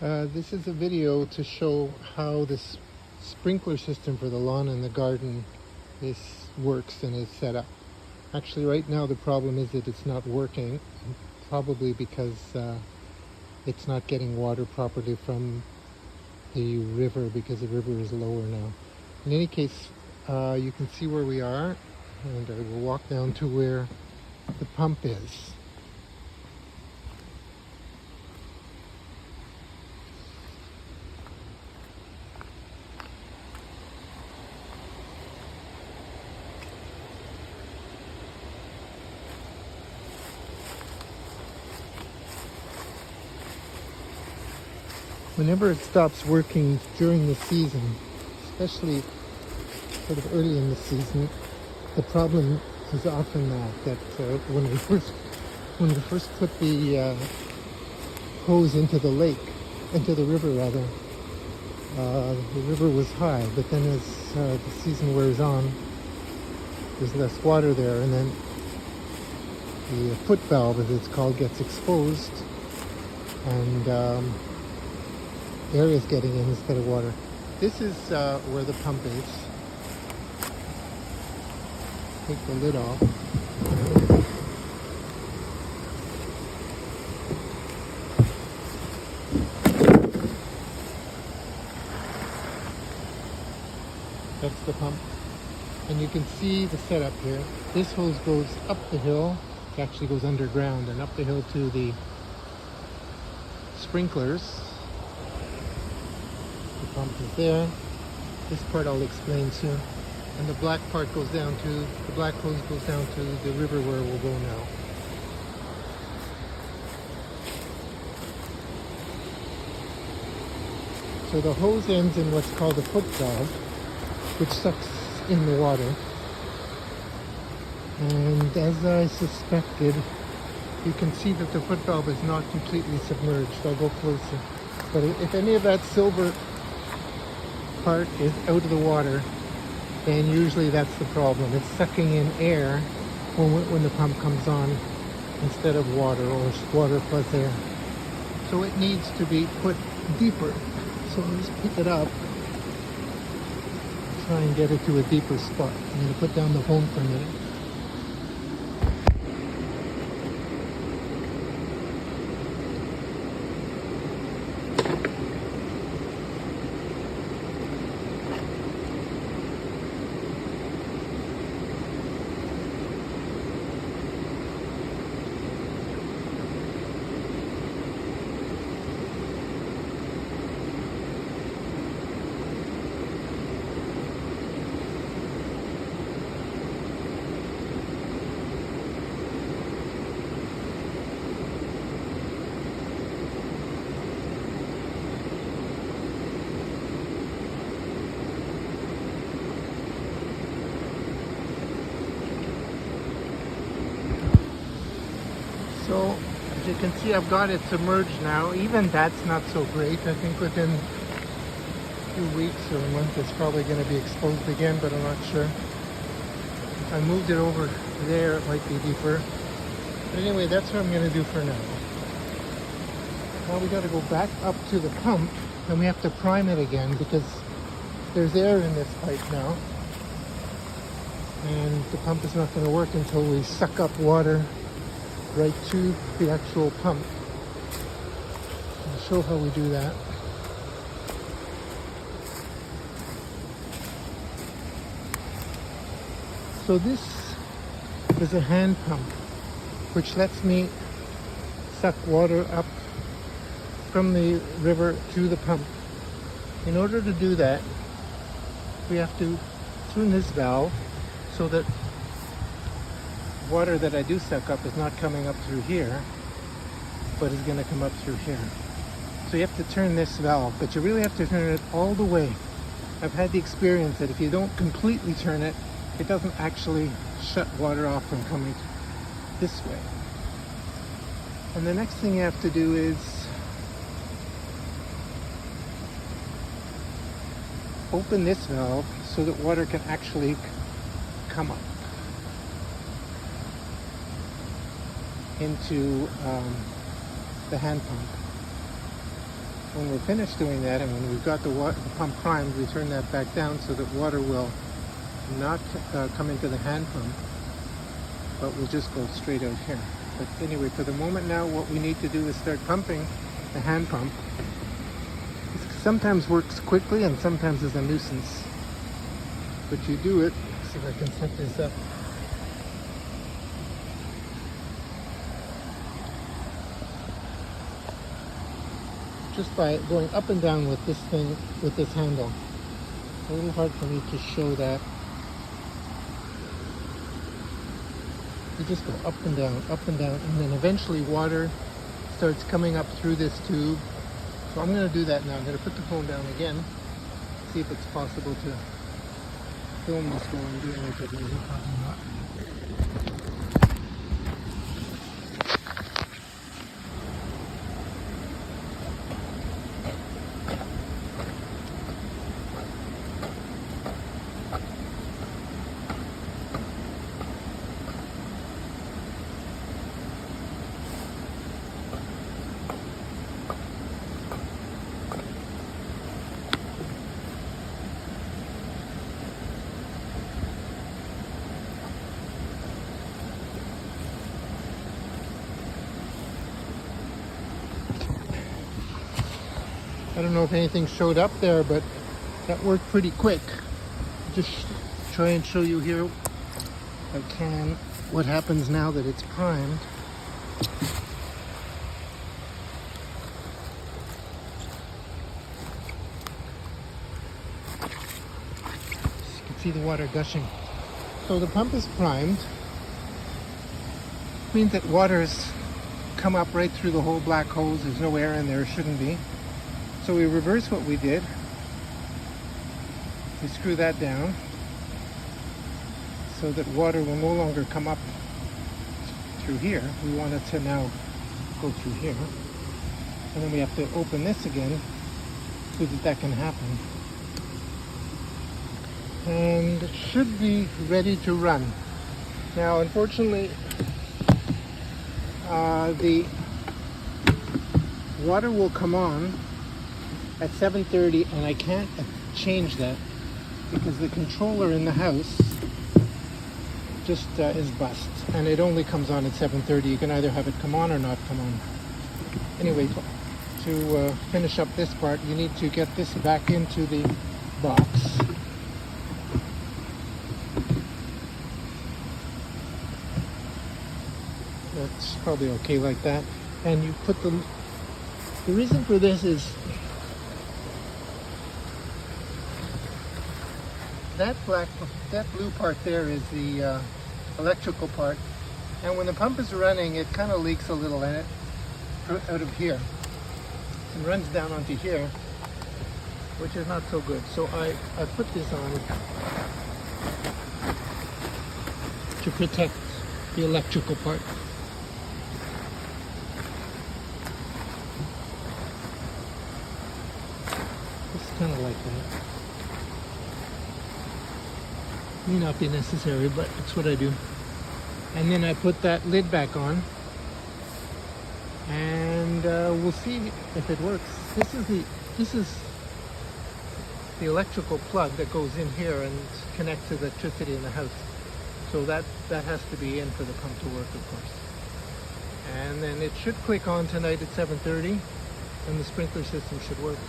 This is a video to show how this sprinkler system for the lawn and the garden works and is set up. Actually, right now the problem is that it's not working, probably because it's not getting water properly from the river because the river is lower now. In any case, you can see where we are, and I will walk down to where the pump is. Whenever it stops working during the season, especially sort of early in the season, the problem is often that when we first put the hose into the river rather, the river was high, but then as the season wears on, there's less water there, and then the foot valve, as it's called, gets exposed, and air is getting in instead of water. This is where the pump is. Take the lid off. That's the pump. And you can see the setup here. This hose goes up the hill. It actually goes underground and up the hill to the sprinklers. The pump is there. This part I'll explain soon. And the black part goes down to, the black hose goes down to the river where we'll go now. So the hose ends in what's called a foot valve, which sucks in the water. And as I suspected, you can see that the foot valve is not completely submerged. I'll go closer. But if any of that silver part is out of the water, then usually that's the problem. It's sucking in air when the pump comes on instead of water, or water plus air. So it needs to be put deeper. So let's pick it up, try and get it to a deeper spot. I'm going to put down the phone for a minute. So, as you can see, I've got it submerged now. Even that's not so great. I think within a few weeks or a month it's probably going to be exposed again, but I'm not sure. If I moved it over there, it might be deeper. But anyway, that's what I'm going to do for now. Now we got to go back up to the pump, and we have to prime it again because there's air in this pipe now. And the pump is not going to work until we suck up water right to the actual pump. I'll show how we do that. So this is a hand pump which lets me suck water up from the river to the pump. In order to do that, we have to turn this valve so that water that I do suck up is not coming up through here, but is going to come up through here. So you have to turn this valve, but you really have to turn it all the way. I've had the experience that if you don't completely turn it, it doesn't actually shut water off from coming this way. And the next thing you have to do is open this valve so that water can actually come up into the hand pump. when we're finished doing that and when we've got the pump primed, we turn that back down so that water will not come into the hand pump, but will just go straight out here. But anyway, for the moment now, what we need to do is start pumping the hand pump. It sometimes works quickly and sometimes is a nuisance. But you do it. Let's see if I can set this up. Just by going up and down with this thing, with this handle. It's a little hard for me to show that. You just go up and down, and then eventually water starts coming up through this tube. So I'm going to do that now. I'm going to put the phone down again, see if it's possible to film this while I'm doing it, but maybe probably not. I don't know if anything showed up there, but that worked pretty quick. Just try and show you here, if I can, what happens now that it's primed. You can see the water gushing. So the pump is primed. It means that water's come up right through the whole black hose. There's no air in there, shouldn't be. So we reverse what we did. We screw that down so that water will no longer come up through here. We want it to now go through here. And then we have to open this again so that that can happen. And it should be ready to run. Now, unfortunately, the water will come on at 7:30, and I can't change that because the controller in the house just is bust, and it only comes on at 7:30. You can either have it come on or not come on. Anyway, to finish up this part, you need to get this back into the box. That's probably okay like that. And you put the reason for this is that blue part there is the electrical part, and when the pump is running, it kind of leaks a little in it out of here and runs down onto here, which is not so good. So I put this on to protect the electrical part. It's kind of like that. May not be necessary, but it's what I do. And then I put that lid back on, and we'll see if it works. This is the electrical plug that goes in here and connects to electricity in the house. So that has to be in for the pump to work, of course. And then it should click on tonight at 7:30, and the sprinkler system should work.